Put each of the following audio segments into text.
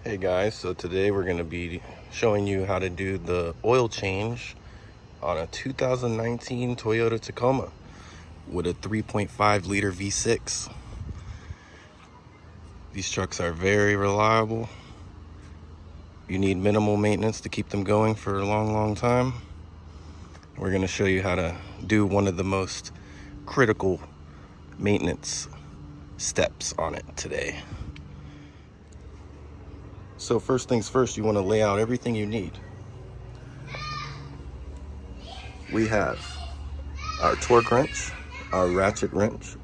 Hey guys, so today we're going to be showing you how to do the oil change on a 2019 Toyota Tacoma with a 3.5 liter V6. These trucks are very reliable. You need minimal maintenance to keep them going for a long time. We're going to show you how to do one of the most critical maintenance steps on it today. So first things first, you want to lay out everything you need. We have our torque wrench, our ratchet wrench,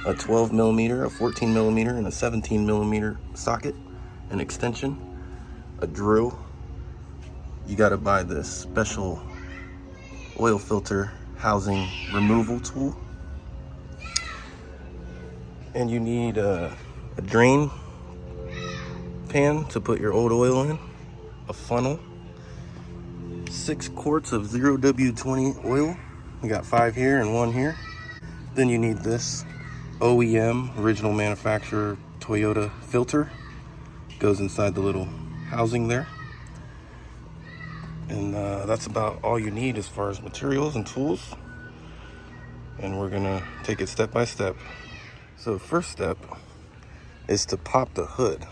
a 12 millimeter, a 14 millimeter, and a 17 millimeter socket, an extension, a drill. You got to buy this special oil filter housing removal tool. And you need a drain pan to put your old oil in, a funnel, 6 quarts of 0W20 oil. We got 5 here and 1 here. Then you need this OEM, original manufacturer Toyota filter. Goes inside the little housing there. And that's about all you need as far as materials and tools. And we're gonna take it step by step. So first step is to pop the hood.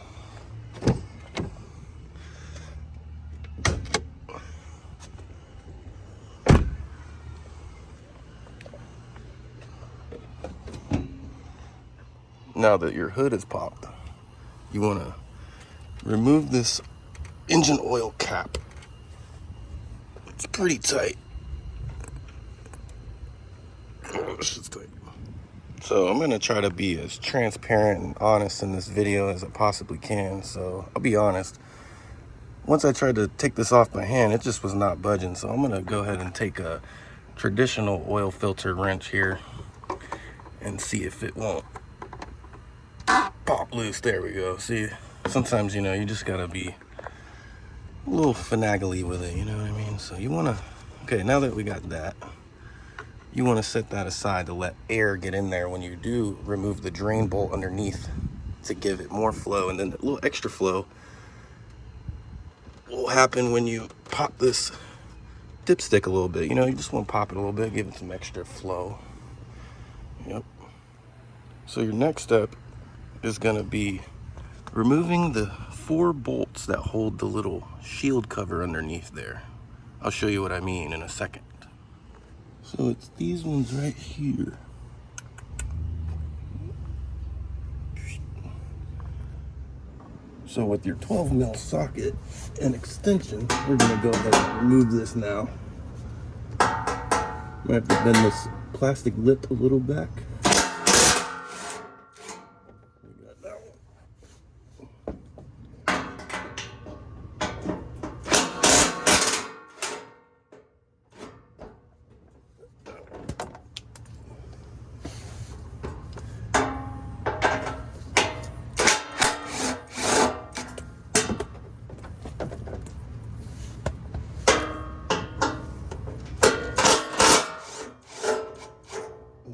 Now that your hood is popped, you want to remove this engine oil cap. It's pretty tight. Oh, this is tight. So I'm going to try to be as transparent and honest in this video as I possibly can. So I'll be honest. Once I tried to take this off my hand, it just was not budging. So I'm going to go ahead and take a traditional oil filter wrench here and see if it won't pop loose. There we go. See, sometimes, you know, you just gotta be a little finagly with it, you know what I mean? So you wanna, okay, now that we got that, you wanna set that aside to let air get in there when you do remove the drain bolt underneath to give it more flow. And then a little extra flow will happen when you pop this dipstick a little bit. You know, you just wanna pop it a little bit, give it some extra flow. Yep. So your next step is going to be removing the 4 bolts that hold the little shield cover underneath there. I'll show you what I mean in a second. So it's these ones right here. So with your 12 mil socket and extension, we're going to go ahead and remove this now. Might have to bend this plastic lip a little back.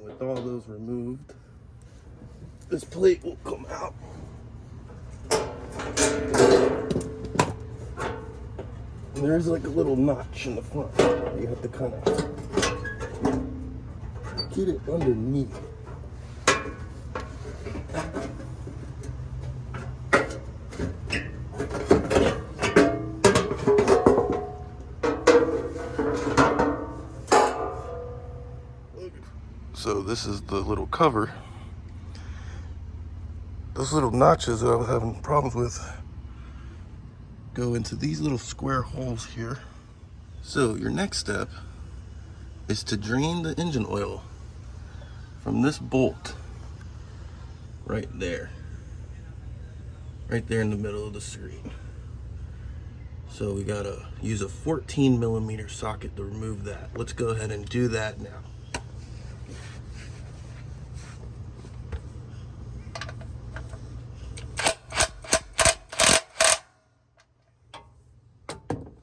With all those removed, this plate will come out. And there's like a little notch in the front. You have to kind of get it underneath. So this is the little cover. Those little notches that I was having problems with go into these little square holes here. So your next step is to drain the engine oil from this bolt right there in the middle of the screen. So we gotta use a 14 millimeter socket to remove that. Let's go ahead and do that now.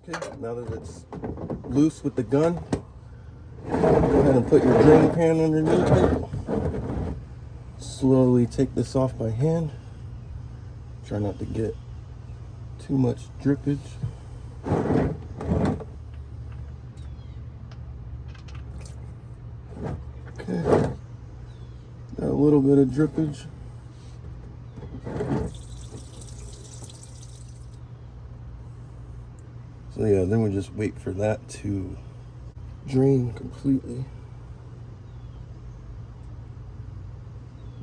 Okay, now that it's loose with the gun, go ahead and put your drain pan underneath it. Slowly take this off by hand. Try not to get too much drippage. Okay, got a little bit of drippage. So yeah, then we just wait for that to drain completely.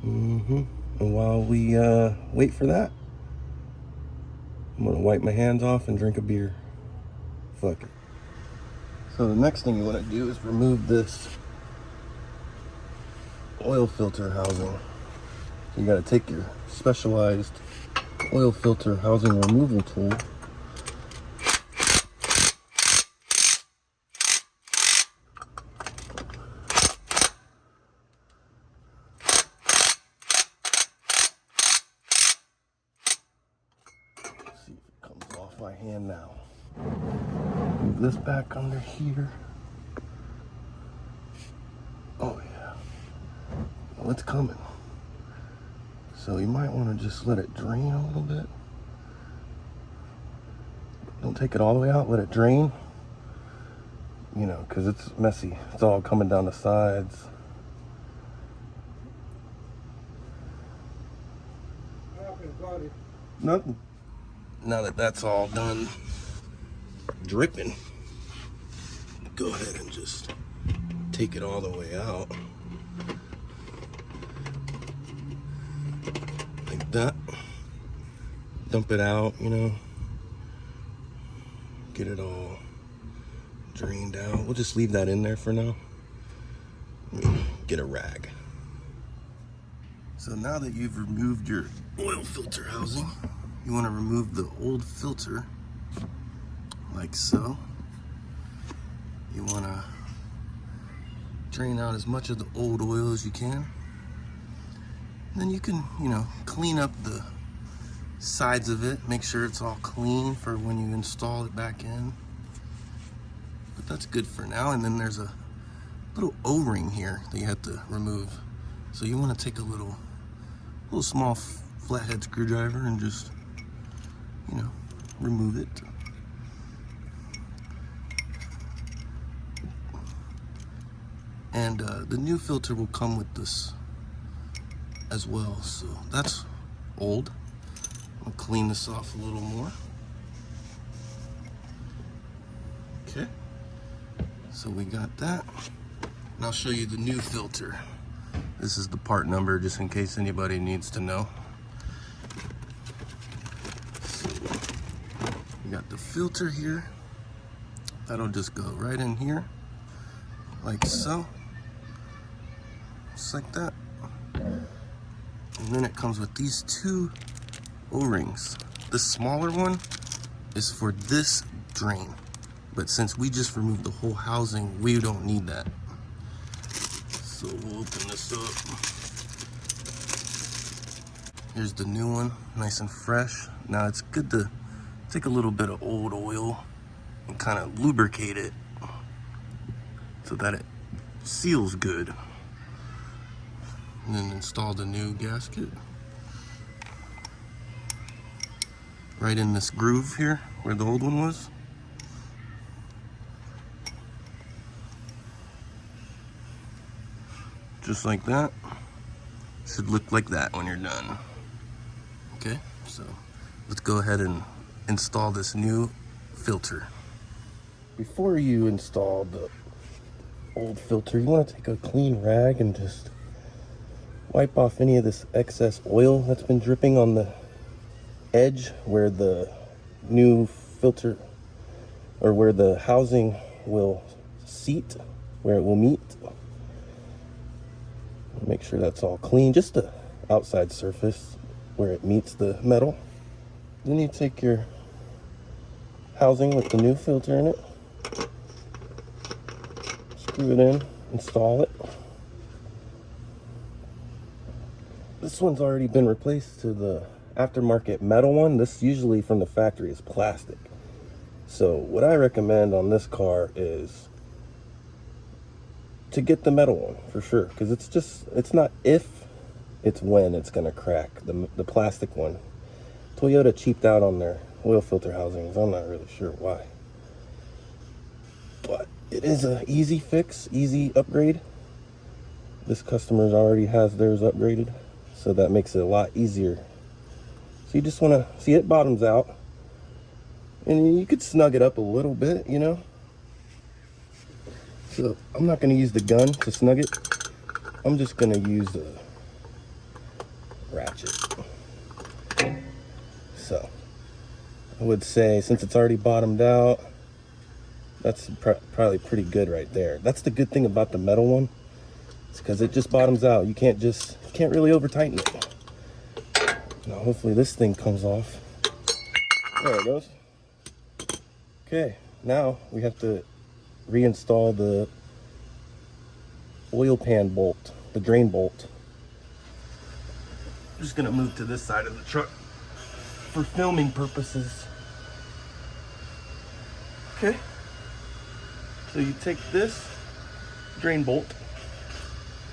And while we wait for that, I'm gonna wipe my hands off and drink a beer. Fuck it. So the next thing you want to do is remove this oil filter housing. So you got to take your specialized oil filter housing removal tool. See if it comes off my hand now. Move this back under here. Oh yeah. Well, it's coming. So you might want to just let it drain a little bit. Don't take it all the way out, let it drain. You know, because it's messy. It's all coming down the sides. Nothing. Now that that's all done dripping, go ahead and just take it all the way out. Like that. Dump it out, you know. Get it all drained out. We'll just leave that in there for now. Get a rag. So now that you've removed your oil filter housing, you want to remove the old filter like so. You want to drain out as much of the old oil as you can. And then you can, you know, clean up the sides of it, make sure it's all clean for when you install it back in. But that's good for now. And then there's a little O-ring here that you have to remove. So you want to take a little small flathead screwdriver and just, you know, remove it. And the new filter will come with this as well. So that's old. I'll clean this off a little more. Okay. So we got that. And I'll show you the new filter. This is the part number, just in case anybody needs to know. So we got the filter here. That'll just go right in here, like so. Just like that. And then it comes with these two O-rings. The smaller one is for this drain. But since we just removed the whole housing, we don't need that. So we'll open this up. Here's the new one, nice and fresh. Now it's good to take a little bit of old oil and kind of lubricate it so that it seals good. And then install the new gasket right in this groove here where the old one was. Just like that. Should look like that when you're done. Okay, so let's go ahead and install this new filter. Before you install the old filter, you want to take a clean rag and just wipe off any of this excess oil that's been dripping on the edge where the new filter, or where the housing will seat, where it will meet. Make sure that's all clean, just the outside surface where it meets the metal. Then you take your housing with the new filter in it, screw it in, install it. This one's already been replaced to the aftermarket metal one. This usually from the factory is plastic. So what I recommend on this car is to get the metal one for sure, because it's not if, it's when it's gonna crack. The plastic one, Toyota cheaped out on their oil filter housings. I'm not really sure why. But it is an easy fix, easy upgrade. This customer already has theirs upgraded, so that makes it a lot easier. So you just want to see it bottoms out, and you could snug it up a little bit, you know. So I'm not going to use the gun to snug it. I'm just going to use a ratchet. So I would say, since it's already bottomed out, that's probably pretty good right there. That's the good thing about the metal one. It's because it just bottoms out. You can't really over tighten it. Now hopefully this thing comes off. There it goes. Okay, now we have to reinstall the oil pan bolt, the drain bolt. I'm just gonna move to this side of the truck for filming purposes. Okay, so you take this drain bolt,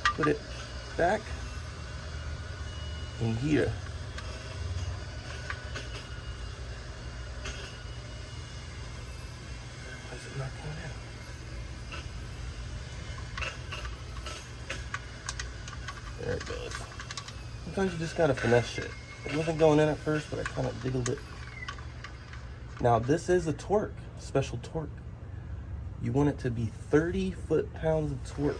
put it back in here. Why is it not going in? There it goes. Sometimes you just gotta finesse shit. It wasn't going in at first, but I kind of jiggled it. Now this is a torque, special torque. You want it to be 30 foot-pounds of torque.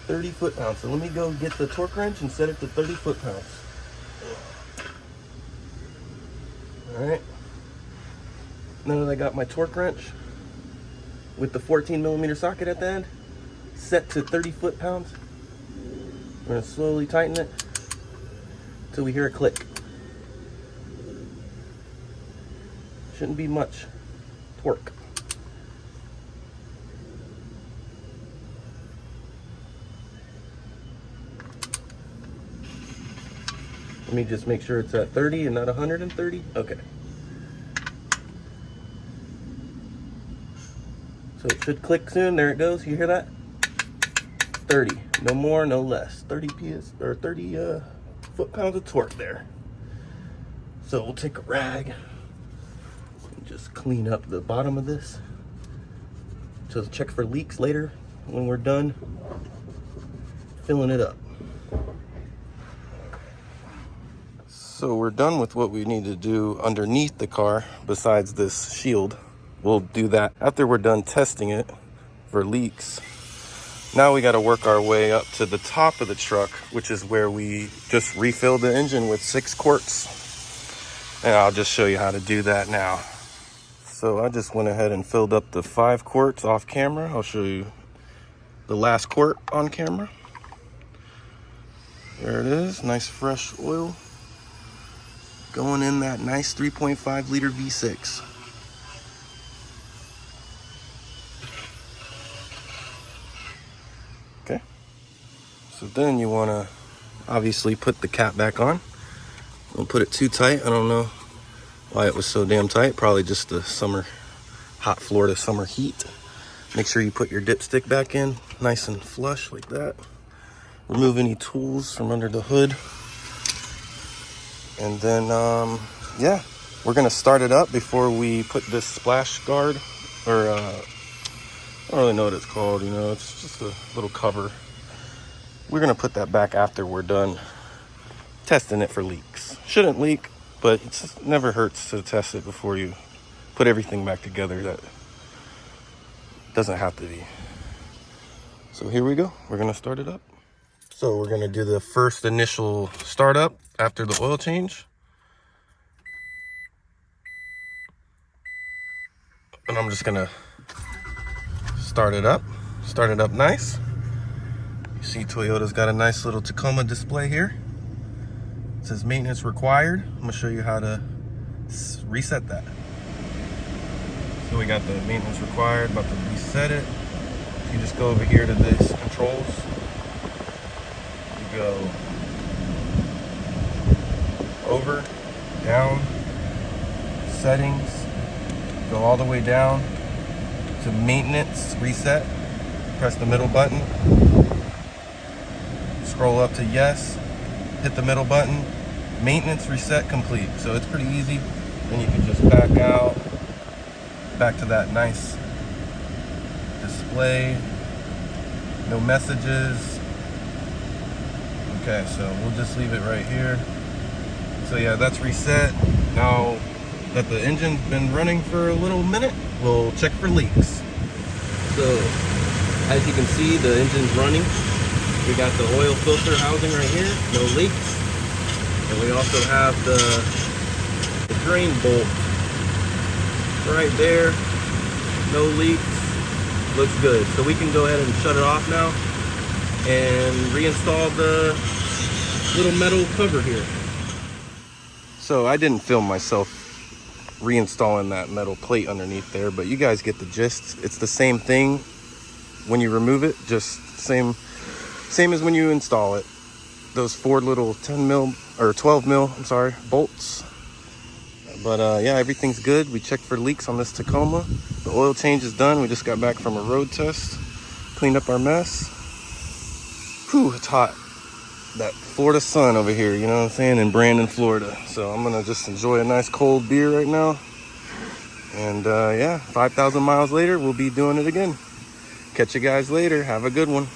30 foot-pounds. So let me go get the torque wrench and set it to 30 foot-pounds. All right. Now that I got my torque wrench with the 14mm socket at the end set to 30 foot-pounds, we're gonna slowly tighten it till we hear a click. Shouldn't be much torque. Let me just make sure it's at 30 and not 130. Okay. So it should click soon. There it goes. You hear that? 30. No more, no less. 30 PS or 30 foot-pounds of torque there. So we'll take a rag and just clean up the bottom of this. Just check for leaks later when we're done filling it up. So we're done with what we need to do underneath the car besides this shield. We'll do that after we're done testing it for leaks. Now we got to work our way up to the top of the truck, which is where we just refilled the engine with 6 quarts. And I'll just show you how to do that now. So I just went ahead and filled up the 5 quarts off camera. I'll show you the last quart on camera. There it is, nice fresh oil. Going in that nice 3.5 liter V6. Okay. So then you want to obviously put the cap back on. Don't put it too tight. I don't know why it was so damn tight. Probably just the summer, hot Florida summer heat. Make sure you put your dipstick back in nice and flush like that. Remove any tools from under the hood. And then, yeah, we're gonna start it up before we put this splash guard, or I don't really know what it's called, you know, it's just a little cover. We're gonna put that back after we're done testing it for leaks. Shouldn't leak, but it never hurts to test it before you put everything back together. That doesn't have to be. So here we go, we're gonna start it up. So we're gonna do the first initial startup after the oil change. And I'm just gonna start it up nice. You see Toyota's got a nice little Tacoma display here. It says maintenance required. I'm gonna show you how to reset that. So we got the maintenance required, about to reset it. You just go over here to this controls. You go over, down, settings, go all the way down to maintenance, reset, press the middle button, scroll up to yes, hit the middle button, maintenance reset complete. So it's pretty easy. Then you can just back out, back to that nice display. No messages. Okay, so we'll just leave it right here. So yeah, that's reset. Now that the engine's been running for a little minute, we'll check for leaks. So as you can see, the engine's running. We got the oil filter housing right here, no leaks. And we also have the drain bolt right there, no leaks, looks good. So we can go ahead and shut it off now and reinstall the little metal cover here. So I didn't film myself reinstalling that metal plate underneath there, but you guys get the gist. It's the same thing when you remove it, just same as when you install it. Those 4 little 10 mil or 12 mil, I'm sorry, bolts. But yeah, everything's good. We checked for leaks on this Tacoma. The oil change is done. We just got back from a road test, cleaned up our mess. Whew, it's hot. That Florida sun over here, you know what I'm saying, in Brandon, Florida. So I'm gonna just enjoy a nice cold beer right now. And yeah, 5,000 miles later, we'll be doing it again. Catch you guys later. Have a good one.